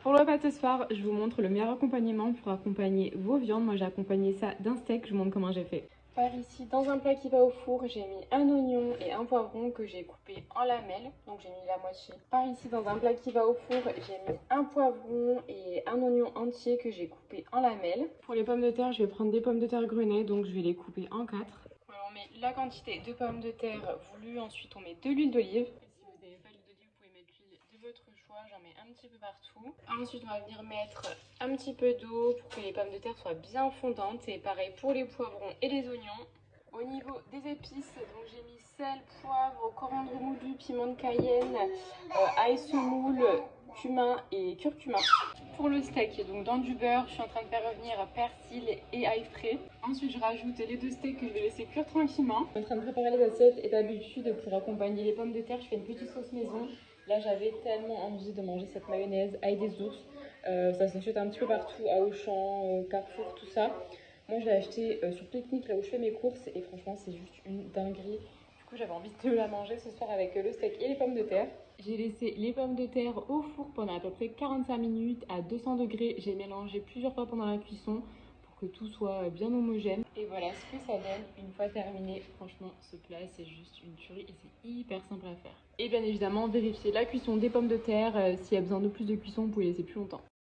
Pour le repas de ce soir, je vous montre le meilleur accompagnement pour accompagner vos viandes. Moi j'ai accompagné ça d'un steak, je vous montre comment j'ai fait. Par ici, dans un plat qui va au four, j'ai mis un oignon et un poivron que j'ai coupé en lamelles, donc j'ai mis la moitié. Par ici, dans un plat qui va au four, j'ai mis un poivron et un oignon entier que j'ai coupé en lamelles. Pour les pommes de terre, je vais prendre des pommes de terre grenées, donc je vais les couper en 4. On met la quantité de pommes de terre voulue, ensuite on met de l'huile d'olive. Si vous n'avez pas l'huile d'olive, vous pouvez mettre l'huile de votre choix, j'en mets un petit peu partout. Ensuite, on va venir mettre un petit peu d'eau pour que les pommes de terre soient bien fondantes. Et pareil pour les poivrons et les oignons. Au niveau des épices, donc j'ai mis sel, poivre, coriandre moulu, piment de Cayenne, ail semoule, cumin et curcuma. Pour le steak, donc dans du beurre, je suis en train de faire revenir persil et ail frais. Ensuite, je rajoute les 2 steaks que je vais laisser cuire tranquillement. Je suis en train de préparer les assiettes et d'habitude, pour accompagner les pommes de terre, je fais une petite sauce maison. Là, j'avais tellement envie de manger cette mayonnaise ail des ours. Ça s'achète un petit peu partout, à Auchan, Carrefour, tout ça. Moi, je l'ai acheté sur Picnic, là où je fais mes courses, et franchement, c'est juste une dinguerie. Du coup, j'avais envie de la manger ce soir avec le steak et les pommes de terre. J'ai laissé les pommes de terre au four pendant à peu près 45 minutes à 200 degrés. J'ai mélangé plusieurs fois pendant la cuisson pour que tout soit bien homogène. Et voilà ce que ça donne une fois terminé. Franchement, ce plat, c'est juste une tuerie et c'est hyper simple à faire. Et bien évidemment, vérifier la cuisson des pommes de terre. S'il y a besoin de plus de cuisson, vous pouvez laisser plus longtemps.